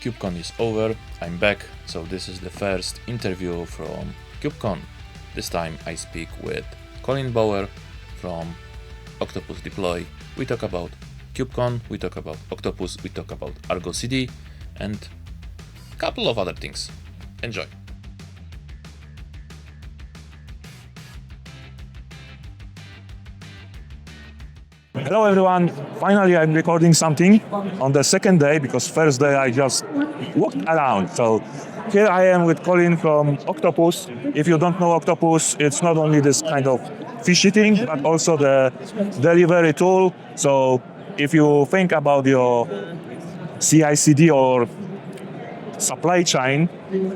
KubeCon is over, I'm back, so this is the first interview from KubeCon. This time I speak with Colin Bowern from Octopus Deploy. We talk about KubeCon, we talk about Octopus, we talk about Argo CD, and a couple of other things. Enjoy. Hello everyone, finally I'm recording something on the second day because first day I just walked around. So here I am with Colin from Octopus. If you don't know Octopus, it's not only this kind of fish eating, but also the delivery tool. So if you think about your CI/CD or supply chain,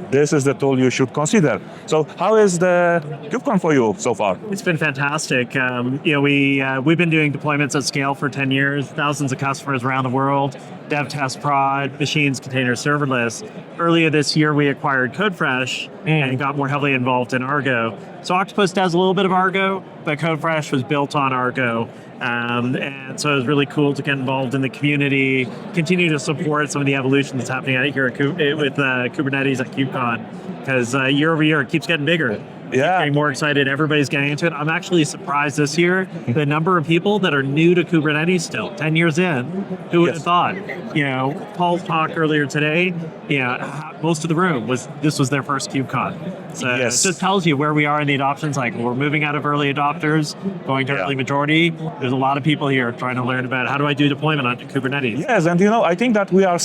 this is the tool you should consider. So how is the KubeCon for you so far? It's been fantastic. We've been doing deployments at scale for 10 years, thousands of customers around the world, dev, test, prod, machines, container, serverless. Earlier this year, we acquired Codefresh and got more heavily involved in Argo. So Octopus does a little bit of Argo, but Codefresh was built on Argo. And so it was really cool to get involved in the community, continue to support some of the evolution that's happening out here with Kubernetes at KubeCon, because year over year it keeps getting bigger. Yeah. Getting more excited, everybody's getting into it. I'm actually surprised this year, the number of people that are new to Kubernetes still, 10 years in, who would have thought? Paul's talk earlier today, most of the room this was their first KubeCon. So It just tells you where we are in the adoption cycle. We're moving out of early adopters, going to early majority. There's a lot of people here trying to learn about how do I do deployment on Kubernetes. Yes, and I think that we are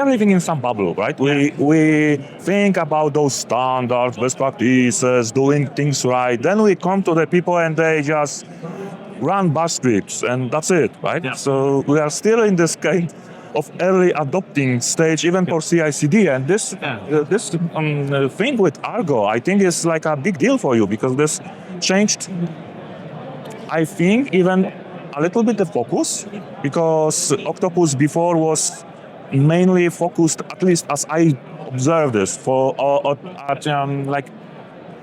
living in some bubble, right? We think about those standards, best practices, doing things right. Then we come to the people and they just run bash scripts and that's it, right? Yeah. So we are still in this kind of early adopting stage, even for CI/CD. And this thing with Argo, I think is like a big deal for you because this changed, I think, even a little bit the focus, because Octopus before was mainly focused, at least as I observed this, at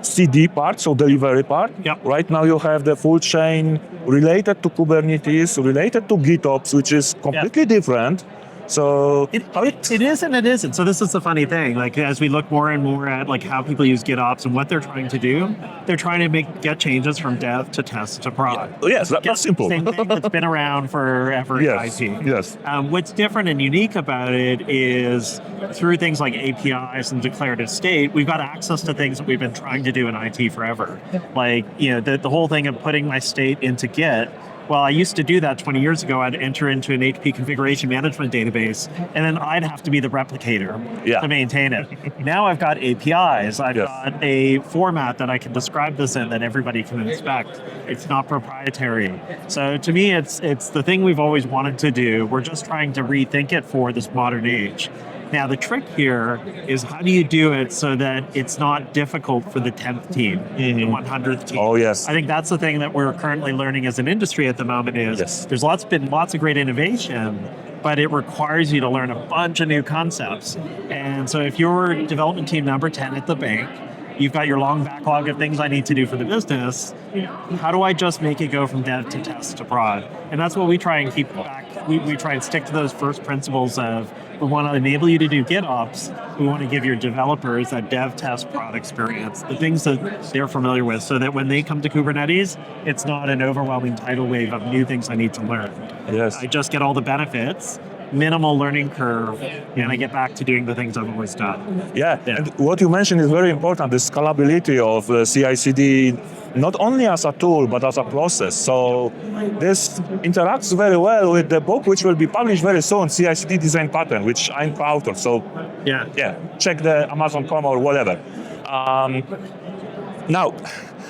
CD part, so delivery part. Yep. Right now you have the full chain related to Kubernetes, related to GitOps, which is completely different. So it is and it isn't. So this is the funny thing. Like as we look more and more at like how people use GitOps and what they're trying to do, they're trying to get changes from dev to test to prod. Yes, that's simple. Same thing that's been around forever in IT. Yes. What's different and unique about it is through things like APIs and declarative state, we've got access to things that we've been trying to do in IT forever. Like the whole thing of putting my state into Git. Well, I used to do that 20 years ago. I'd enter into an HP configuration management database, and then I'd have to be the replicator to maintain it. Now I've got APIs. I've got a format that I can describe this in that everybody can inspect. It's not proprietary. So to me, it's the thing we've always wanted to do. We're just trying to rethink it for this modern age. Now, the trick here is how do you do it so that it's not difficult for the 10th team, the 100th team? Oh, yes. I think that's the thing that we're currently learning as an industry at the moment is there's been lots of great innovation, but it requires you to learn a bunch of new concepts. And so if you're development team number 10 at the bank, you've got your long backlog of things I need to do for the business. How do I just make it go from dev to test to prod? And that's what we try and keep back. We try and stick to those first principles of we want to enable you to do GitOps. We want to give your developers that dev, test, prod experience, the things that they're familiar with, so that when they come to Kubernetes, it's not an overwhelming tidal wave of new things I need to learn. Yes. I just get all the benefits, minimal learning curve, and I get back to doing the things I've always done. Yeah. And what you mentioned is very important, the scalability of CI/CD, not only as a tool, but as a process. So this interacts very well with the book, which will be published very soon, CI/CD Design Pattern, which I'm co-author. So check the Amazon.com or whatever. Now,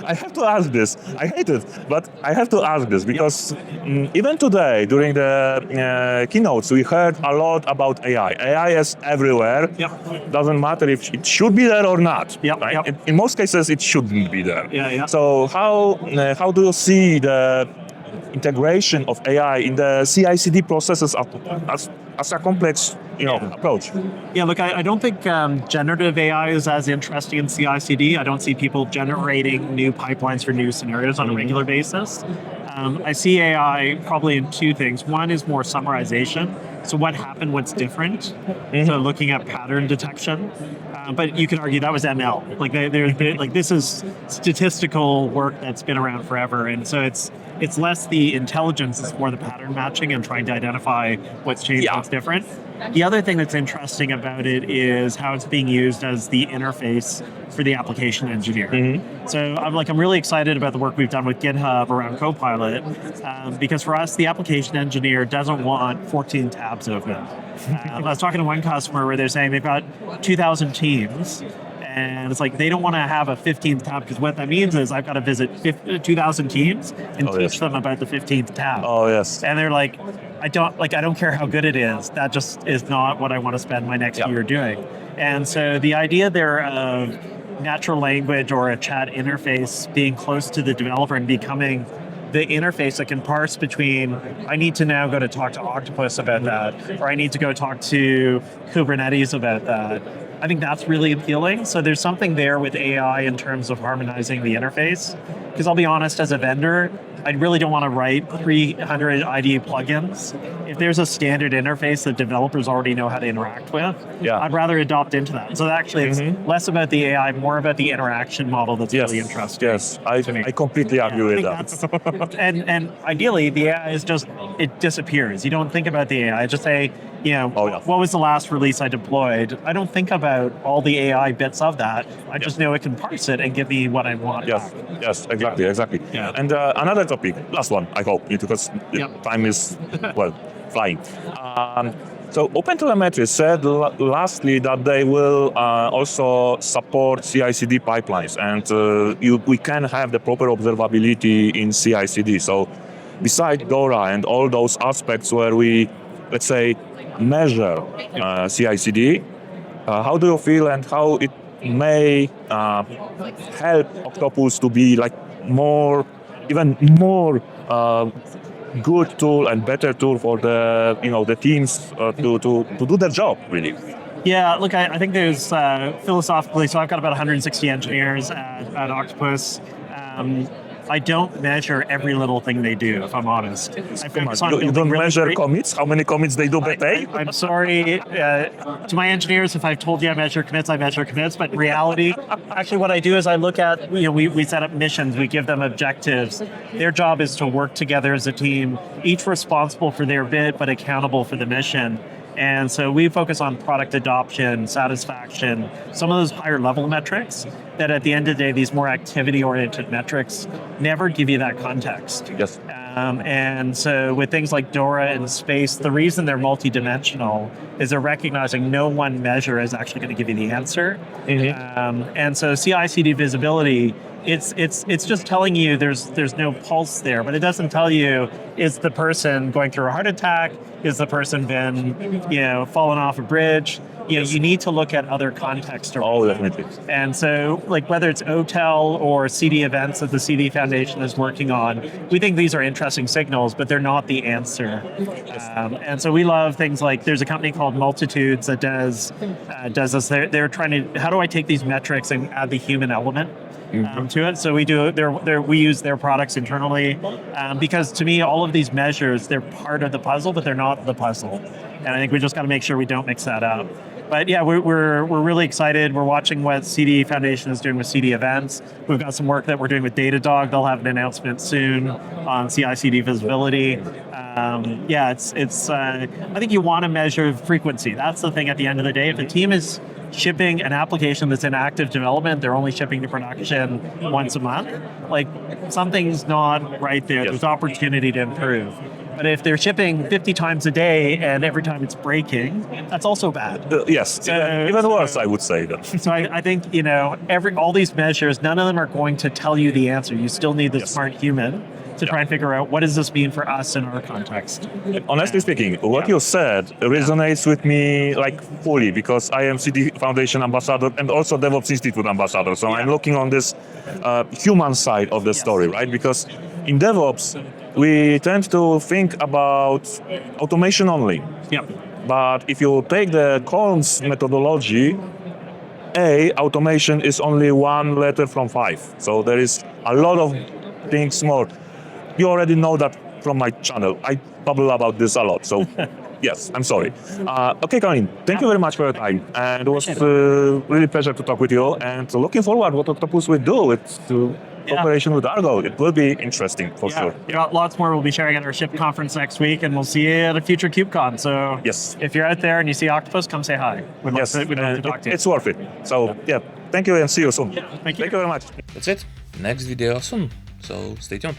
I have to ask this. I hate it, but I have to ask this because even today, during the keynotes, we heard a lot about AI. AI is everywhere. Doesn't matter if it should be there or not. Right? In most cases, it shouldn't be there. So how do you see the integration of AI in the CI/CD processes as a complex approach? Yeah, look, I don't think generative AI is as interesting in CI/CD. I don't see people generating new pipelines for new scenarios on a regular basis. I see AI probably in two things. One is more summarization. So what happened? What's different? So looking at pattern detection. But you can argue that was ML. Like like this is statistical work that's been around forever, and so it's less the intelligence, it's more the pattern matching and trying to identify what's changed, what's different. The other thing that's interesting about it is how it's being used as the interface for the application engineer. So I'm really excited about the work we've done with GitHub around Copilot, because for us, the application engineer doesn't want 14 tabs open. I was talking to one customer where they're saying they've got 2,000 teams, and it's like they don't want to have a 15th tab, because what that means is I've got to visit 2,000 teams and teach them about the 15th tab. Oh yes. And they're like, I don't care how good it is. That just is not what I want to spend my next year doing. And so the idea there of natural language or a chat interface being close to the developer and becoming the interface that can parse between, I need to now go to talk to Octopus about that, or I need to go talk to Kubernetes about that. I think that's really appealing. So there's something there with AI in terms of harmonizing the interface. Because I'll be honest, as a vendor, I really don't want to write 300 IDE plugins. If there's a standard interface that developers already know how to interact with, I'd rather adopt into that. So actually, it's less about the AI, more about the interaction model that's really interesting. Yes, I completely agree with that. and ideally, the AI is just, it disappears. You don't think about the AI. Just say, what was the last release I deployed? I don't think about all the AI bits of that. I just know it can parse it and give me what I want. Yes, exactly. Yeah. And another topic, last one, I hope, because time is, flying. So OpenTelemetry said lastly that they will also support CI/CD pipelines, and we can have the proper observability in CI/CD. So besides DORA and all those aspects where we, let's say, measure CI/CD, how do you feel and how it may help Octopus to be like even more good tool and better tool for the teams to do their job really? Yeah, look, I think there's philosophically, so I've got about 160 engineers at Octopus. I don't measure every little thing they do, if I'm honest. You don't measure commits? How many commits they do per day? I'm sorry to my engineers if I've told you I measure commits, but in reality, actually what I do is I look at, we set up missions, we give them objectives. Their job is to work together as a team, each responsible for their bit, but accountable for the mission. And so we focus on product adoption, satisfaction, some of those higher level metrics that at the end of the day, these more activity-oriented metrics never give you that context. Yes. And so with things like DORA and space, the reason they're multidimensional is they're recognizing no one measure is actually going to give you the answer. And so CI/CD visibility, it's just telling you there's no pulse there, but it doesn't tell you, is the person going through a heart attack? Is the person been, fallen off a bridge? You need to look at other context. Oh, definitely. And so, like whether it's OTEL or CD events that the CD Foundation is working on, we think these are interesting signals, but they're not the answer. And so we love things like, there's a company called Multitudes that does this. They're trying to, how do I take these metrics and add the human element to it? So we use their products internally, because to me, all of these measures, they're part of the puzzle, but they're not the puzzle. And I think we just got to make sure we don't mix that up. But yeah, we're really excited. We're watching what CD Foundation is doing with CD events. We've got some work that we're doing with Datadog. They'll have an announcement soon on CI/CD visibility. It's. I think you want to measure frequency. That's the thing at the end of the day. If a team is shipping an application that's in active development, they're only shipping to production once a month, like something's not right there. There's opportunity to improve. But if they're shipping 50 times a day and every time it's breaking, that's also bad. Yes, even worse, I would say that. So I think, all these measures, none of them are going to tell you the answer. You still need the smart human to try and figure out, what does this mean for us in our context? Honestly speaking, what you said resonates with me fully, because I am CD Foundation ambassador and also DevOps Institute ambassador. So I'm looking on this human side of the story, right? Because in DevOps, we tend to think about automation only. But if you take the Colm's methodology, automation is only one letter from 5. So there is a lot of things more. You already know that from my channel. I babble about this a lot. So Yes, I'm sorry. Okay, Colin, thank you very much for your time. And it was really a pleasure to talk with you. And looking forward what Octopus will do with cooperation with Argo. It will be interesting for sure. Yeah, lots more we'll be sharing at our SHIP conference next week, and we'll see you at a future KubeCon. So yes, if you're out there and you see Octopus, come say hi. We'd love to talk to you. It's worth it. So yeah, thank you and see you soon. Thank you Very much. That's it. Next video soon. So stay tuned.